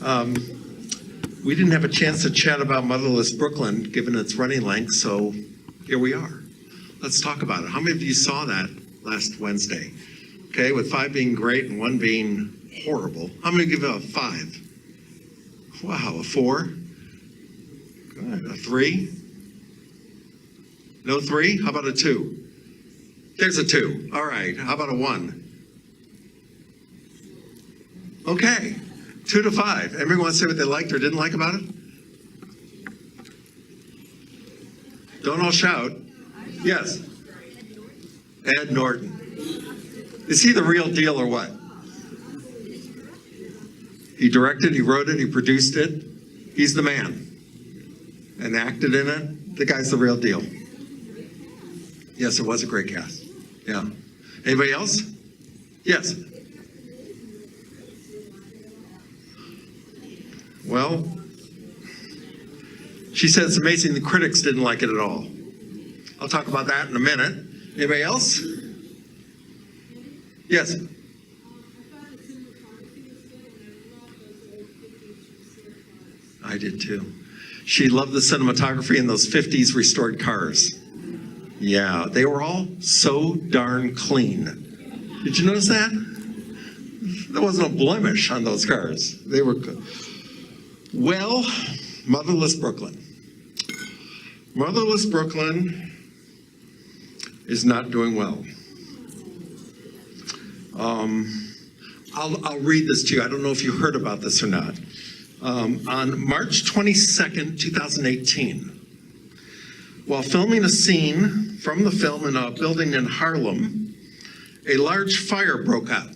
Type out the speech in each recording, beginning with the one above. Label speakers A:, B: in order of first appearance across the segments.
A: We didn't have a chance to chat about Motherless Brooklyn, given its running length, so here we are. Let's talk about it. How many of you saw that last Wednesday? Okay, with 5 being great and 1 being horrible. How many give it a 5? Wow, a 4? Good. A 3? No 3? How about a 2? There's a 2. All right, how about a 1? Okay, 2 to 5. Everyone want to say what they liked or didn't like about it? Don't all shout. Yes. Ed Norton. Is he the real deal or what? He directed, he wrote it, he produced it. He's the man. And acted in it. The guy's the real deal. Yes, it was a great cast. Yeah. Anybody else? Yes. Well, she said it's amazing the critics didn't like it at all. I'll talk about that in a minute. Anybody else? Yes. I did too. She loved the cinematography in those 50s restored cars. Yeah, they were all so darn clean. Did you notice that? There wasn't a blemish on those cars. They were good. Well, Motherless Brooklyn. Motherless Brooklyn is not doing well. I'll read this to you. I don't know if you heard about this or not. On March 22nd, 2018, while filming a scene from the film in a building in Harlem, a large fire broke out.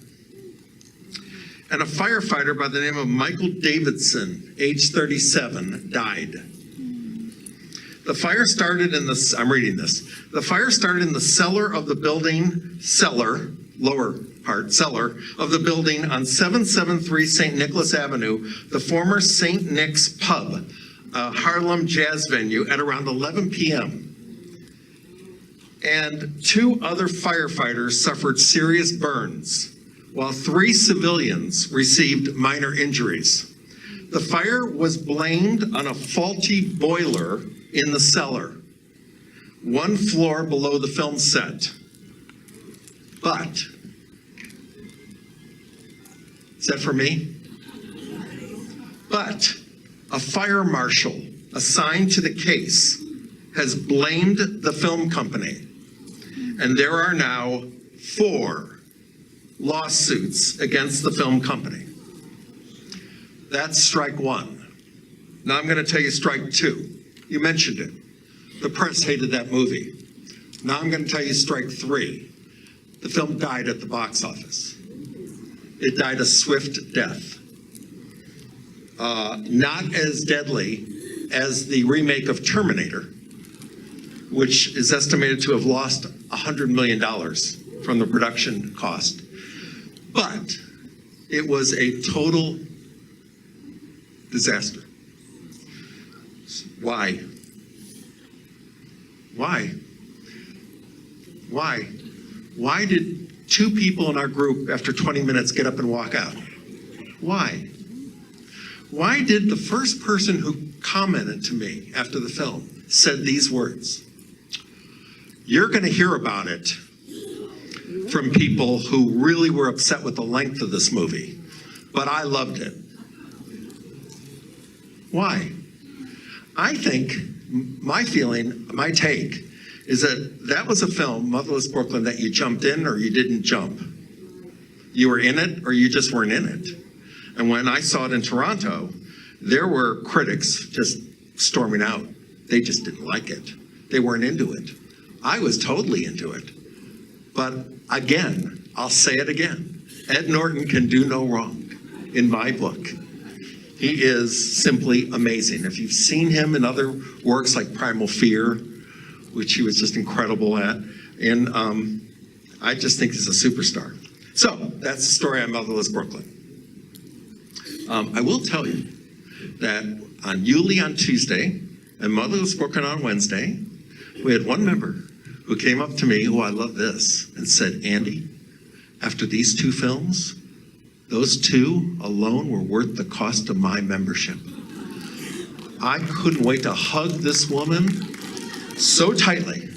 A: And a firefighter by the name of Michael Davidson, age 37, died. The fire started in the, I'm reading this. The fire started in the cellar of the building, lower part, cellar of the building on 773 St. Nicholas Avenue, the former St. Nick's Pub, a Harlem jazz venue, at around 11 p.m. And 2 other firefighters suffered serious burns, while 3 civilians received minor injuries. The fire was blamed on a faulty boiler in the cellar, 1 floor below the film set. But, is that for me? But a fire marshal assigned to the case has blamed the film company, and there are now 4 lawsuits against the film company. That's strike 1. Now I'm going to tell you strike 2. You mentioned it. The press hated that movie. Now I'm going to tell you strike 3. The film died at the box office. It died a swift death. Not as deadly as the remake of Terminator, which is estimated to have lost $100 million from the production cost. But it was a total disaster. Why? Why? Why? Why did 2 people in our group after 20 minutes get up and walk out? Why? Why did the first person who commented to me after the film said these words? You're going to hear about it from people who really were upset with the length of this movie, but I loved it. Why? I think my feeling, my take, is that that was a film, Motherless Brooklyn, that you jumped in or you didn't jump. You were in it or you just weren't in it. And when I saw it in Toronto, there were critics just storming out. They just didn't like it. They weren't into it. I was totally into it. But again, I'll say it again, Ed Norton can do no wrong in my book. He is simply amazing. If you've seen him in other works like Primal Fear, which he was just incredible at, and I just think he's a superstar. So that's the story on Motherless Brooklyn. I will tell you that on Yulee on Tuesday and Motherless Brooklyn on Wednesday, we had one member who came up to me, oh, I love this, and said, Andy, after these 2 films, Those two alone were worth the cost of my membership. I couldn't wait to hug this woman so tightly.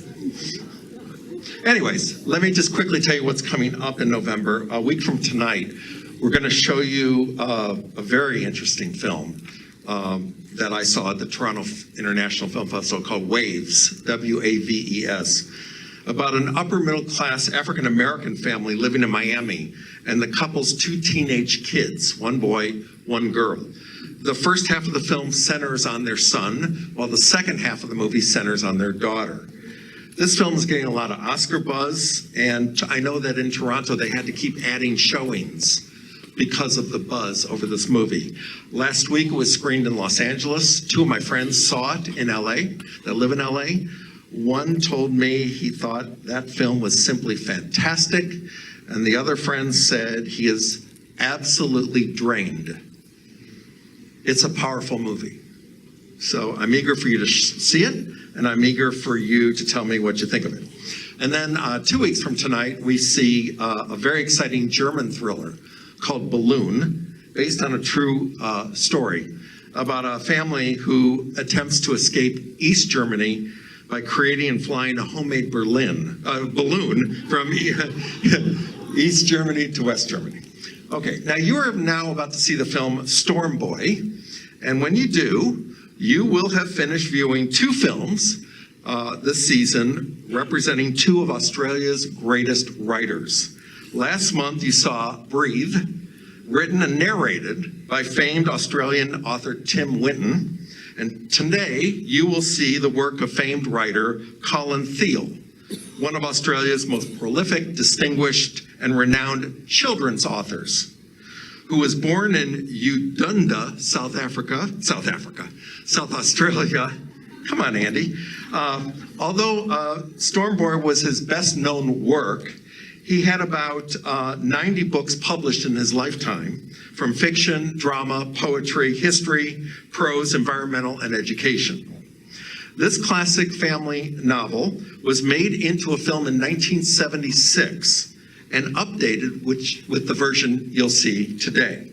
A: Anyways, let me just quickly tell you what's coming up in November. A week from tonight, we're going to show you a very interesting film that I saw at the Toronto International Film Festival called Waves, W-A-V-E-S, about an upper middle class African American family living in Miami and the couple's two teenage kids, one boy, one girl. The first half of the film centers on their son, while the second half of the movie centers on their daughter. This film is getting a lot of Oscar buzz, and I know that in Toronto they had to keep adding showings because of the buzz over this movie. Last week it was screened in Los Angeles. Two of my friends saw it in LA, that live in LA. One told me he thought that film was simply fantastic, and the other friend said he is absolutely drained. It's a powerful movie. So I'm eager for you to see it, and I'm eager for you to tell me what you think of it. And then 2 weeks from tonight, we see a very exciting German thriller called Balloon, based on a true story about a family who attempts to escape East Germany by creating and flying a homemade balloon from East Germany to West Germany. Okay, now you are now about to see the film Storm Boy, and when you do, you will have finished viewing two films this season representing two of Australia's greatest writers. Last month you saw Breathe, written and narrated by famed Australian author Tim Winton, and today you will see the work of famed writer Colin Theale, one of Australia's most prolific, distinguished, and renowned children's authors, who was born in Udunda, South Australia. Come on, Andy. Although Storm Boy was his best-known work, he had about 90 books published in his lifetime, from fiction, drama, poetry, history, prose, environmental, and education. This classic family novel was made into a film in 1976 and updated with the version you'll see today.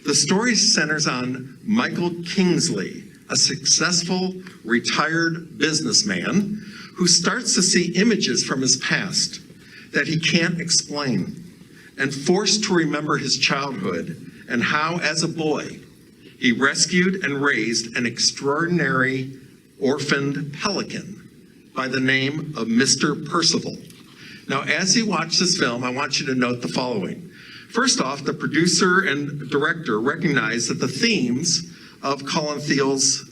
A: The story centers on Michael Kingsley, a successful retired businessman who starts to see images from his past that he can't explain, and forced to remember his childhood and how, as a boy, he rescued and raised an extraordinary orphaned pelican by the name of Mr. Percival. Now, as you watch this film, I want you to note the following. First off, the producer and director recognize that the themes of Colin Theale's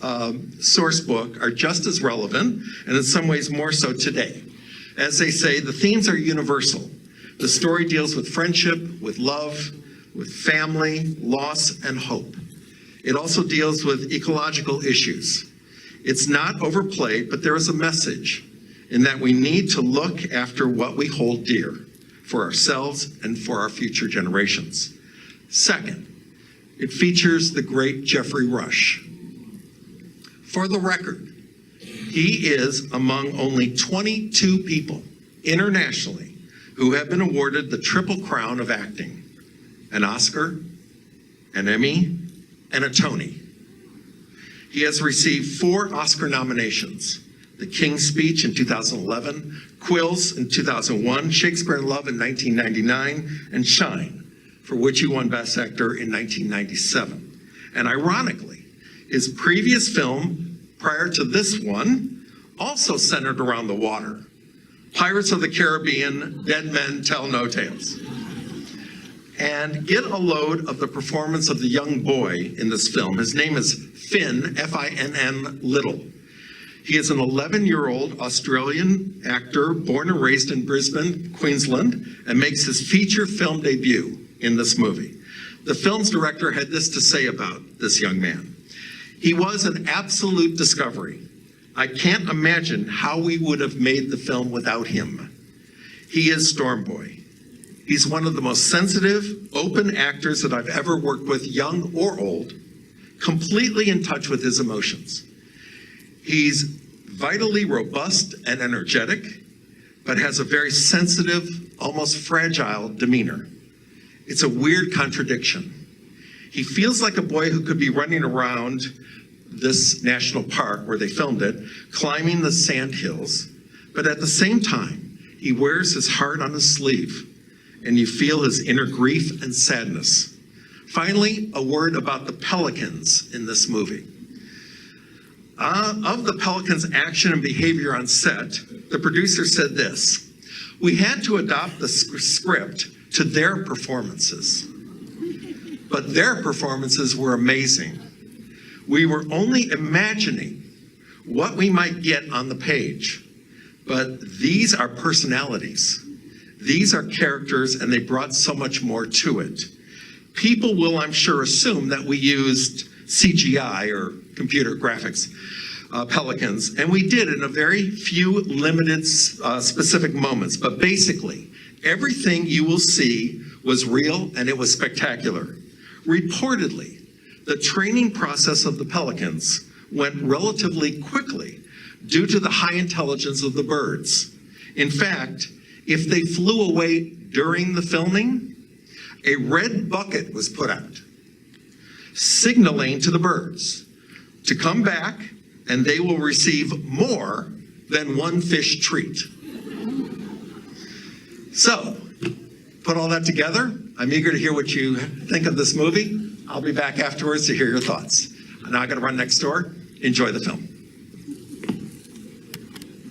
A: source book are just as relevant, and in some ways more so today. As they say, the themes are universal. The story deals with friendship, with love, with family, loss, and hope. It also deals with ecological issues. It's not overplayed, but there is a message in that we need to look after what we hold dear for ourselves and for our future generations. Second, it features the great Geoffrey Rush. For the record, he is among only 22 people internationally who have been awarded the Triple Crown of acting: an Oscar, an Emmy, and a Tony. He has received 4 Oscar nominations: The King's Speech in 2011, Quills in 2001, Shakespeare in Love in 1999, and Shine, for which he won Best Actor in 1997. And ironically, his previous film prior to this one also centered around the water: Pirates of the Caribbean, Dead Men Tell No Tales. And get a load of the performance of the young boy in this film. His name is Finn, F-I-N-N Little. He is an 11-year-old Australian actor born and raised in Brisbane, Queensland, and makes his feature film debut in this movie. The film's director had this to say about this young man: "He was an absolute discovery. I can't imagine how we would have made the film without him. He is Storm Boy. He's one of the most sensitive, open actors that I've ever worked with, young or old, completely in touch with his emotions. He's vitally robust and energetic, but has a very sensitive, almost fragile demeanor. It's a weird contradiction. He feels like a boy who could be running around this national park where they filmed it, climbing the sand hills, but at the same time, he wears his heart on his sleeve, and you feel his inner grief and sadness. Finally, a word about the pelicans in this movie. Of the pelicans' action and behavior on set, the producer said this: "We had to adopt the script to their performances, but their performances were amazing. We were only imagining what we might get on the page, but these are personalities. These are characters, and they brought so much more to it. People will, I'm sure, assume that we used CGI or computer graphics pelicans, and we did in a very few limited specific moments, but basically, everything you will see was real and it was spectacular. Reportedly, the training process of the pelicans went relatively quickly due to the high intelligence of the birds. In fact, if they flew away during the filming, a red bucket was put out, signaling to the birds to come back, and they will receive more than one fish treat. So, put all that together. I'm eager to hear what you think of this movie. I'll be back afterwards to hear your thoughts. Now I gotta run next door. Enjoy the film.